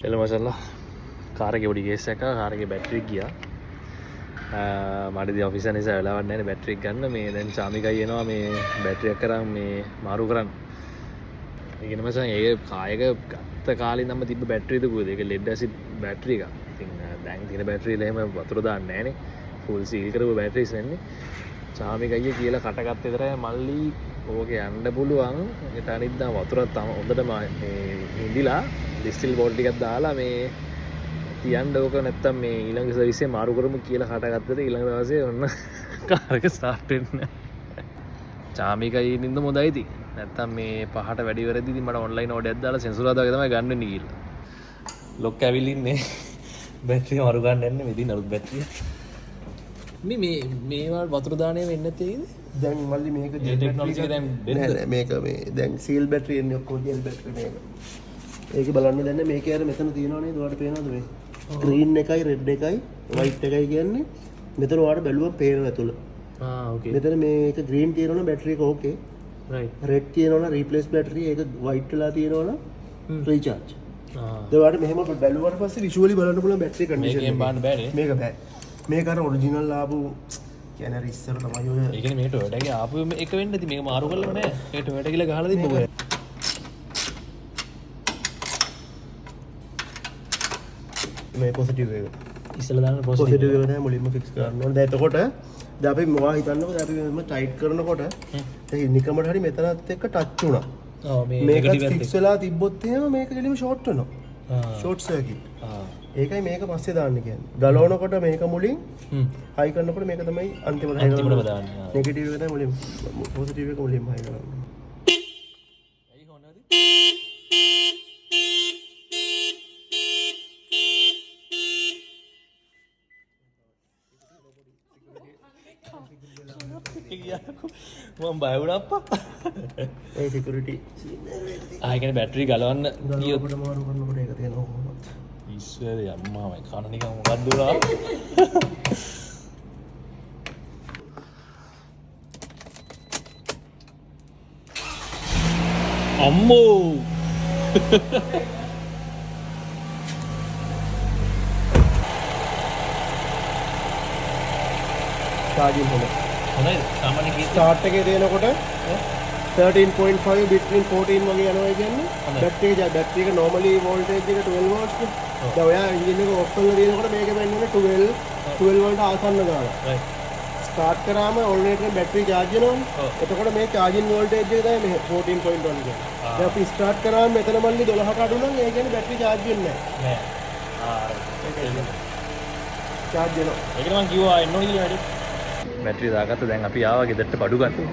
එල මසල්ලා කාරගේ පොඩි කේස් එකක් කාරගේ බැටරි එක ගියා. මට දී ඔෆිස් එක නිසා වෙලාවක් නැහැ බැටරි එක ගන්න. මේ දැන් චාමිකයි එනවා මේ බැටරි එක කරන් මේ මාරු කරන්න. ඒ කියන මසන් ඒ කායක ගත්ත කාලේ නම් තිබ්බ බැටරිද කොහෙද? ඒක ලෙඩ් ඇසිඩ් බැටරි එකක්. ඉතින් දැන් තියෙන බැටරි වල එහෙම වතුර දාන්නේ නැහනේ. ෆුල් සීල් කරපු බැටරිස් වෙන්නේ. චාමිකයි කියලා කටගත්ත විතරයි මල්ලි ඕකේ යන්න පුළුවන්. ඒකට අනිත් දා වතුරත් තම හොඳටම මේ ඉඳිලා ඩිස්ටිල් බෝටල් ටිකක් දාලා මේ තියන්න ඕක නැත්තම් මේ ඊළඟ සර්විස් එක මාරු කරමු කියලා කටගත්තට ඊළඟ දවසේ ඔන්න කාර් එක ස්ටාර්ට් වෙන්නේ නැහැ. චාමිකයි නින්ද මොදයි ඉතින්. නැත්තම් මේ පහට වැඩි වෙරදී ඉතින් මට ඔන්ලයින් ඕඩර් එකක් දාලා සෙන්සුරාදාගේ තමයි ගන්න වෙන්නේ කියලා. ලොක් ඇවිලින්නේ බැටරිය මාරු ගන්න යන්නේ මෙදී නරුත් බැටරිය. මේ මේවා වතුර දාණය වෙන්නේ නැත්තේ ඒකද? දැන් මල්ලි මේක මේ ටෙක්නොලොජි එක දැන් නෑ මේක මේ දැන් සීල් බැටරි එන්නේ ඔක්කොම ජෙල් බැටරි මේක. ඒක බලන්න දැන් මේකේ අර මෙතන තියෙනවා නේද? ඔයාලට පේනවද මේ? ග්‍රීන් එකයි රෙඩ් එකයි වයිට් එකයි කියන්නේ මෙතන ඔයාලට බැලුවම පේනවා ඇතුළ. ඕකේ. මෙතන මේක ග්‍රීන් තියෙනවනේ බැටරි එක ඕකේ. රයිට්. රෙඩ් තියෙනවනේ රීප්ලේස් බැටරි ඒක වයිට් වෙලා තියෙනවනේ රීචාර්ජ්. ආ. ඔයාලට මෙහෙම බැලුවාට පස්සේ විෂුවලි බලන්න පුළුවන් බැටරි කන්ඩිෂන්. මේකෙන් බලන්න බෑනේ. මේක බෑ. මේක අර ඔරිජිනල් ආපු කියන්නේ අර ඉස්සර තමයි ඔය ඒ කියන්නේ මේ ටොයෝටා එකේ ආපු එක වෙන්න ඇති මේක මාරු කරලා නෑ. ඒ ටොයෝටා කියලා ගහලා තිබ්බ ඔය. මේ පොසිටිව් එක. ඉස්සෙල්ලා දාන්න පොසිටිව් එක තමයි මුලින්ම ෆික්ස් කරන්න ඕනේ. දැන් එතකොට දැන් අපි මොවා හිතන්නකෝ දැන් අපි මෙහෙම ටයිට් කරනකොට ඒ නිකමට හරි මෙතනත් එක්ක ටච් වුණා. ඔව් මේ මේක ෆික්ස් වෙලා තිබ්බොත් එහෙම මේක කෙලිම ෂෝට් වෙනවා. Short circuit. ඒකයි මේක පස්සේ දාන්න කියන්නේ. ගලවනකොට මේක මුලින් හයි කරනකොට මේක තමයි අන්තිමට හයි අන්තිමටම දාන්නේ. නෙගටිව් එක තමයි මුලින් පොසිටිව් එක මුලින්ම හයි කරන්නේ. ඇයි හොනද? මම බය වුණා අප්පා. ඒ සිකියුරිටි ආ ඒ කියන්නේ බැටරි ගලවන්න ගියොත් ගලවනකොට මාරු කරනකොට ඒක තියෙනවා කොහොමද? ඉස්සරේ අම්මාමයි කන නිකන් මොකක්ද උනා අම්මෝ චාර්ජින් හොඳයි. හොඳයි සාමාන්‍ය කීයක් ස්ටාර්ට් එකේ දෙනකොට 13.5 between 14 වගේ යනවා කියන්නේ බැටරි එක normally voltage එක 12 volts නේ. දැන් ඔයා එන්ජින් එක ඔෆ් කරලා දෙනකොට මේක වෙන්නේ 12 වලට ආසන්න ගාලා. රයිට් ස්ටාර්ට් කරාම ඕල්ටර්නේටර් බැටරි charge වෙනවනේ. එතකොට මේ charging voltage එක තමයි මේ 14.1 කියන්නේ. දැන් අපි ස්ටාර්ට් කරාම මෙතන මල්ලි 12ට අඩු නම් ඒ කියන්නේ බැටරි charge වෙන්නේ නෑ නැහැ. charge වෙනවා. ඒකට මම කිව්වා එන්න ඕනේ කියලා වැඩි බැටරි දාගත්ත දැන් අපි ආවා ගෙදරට බඩු ගන්න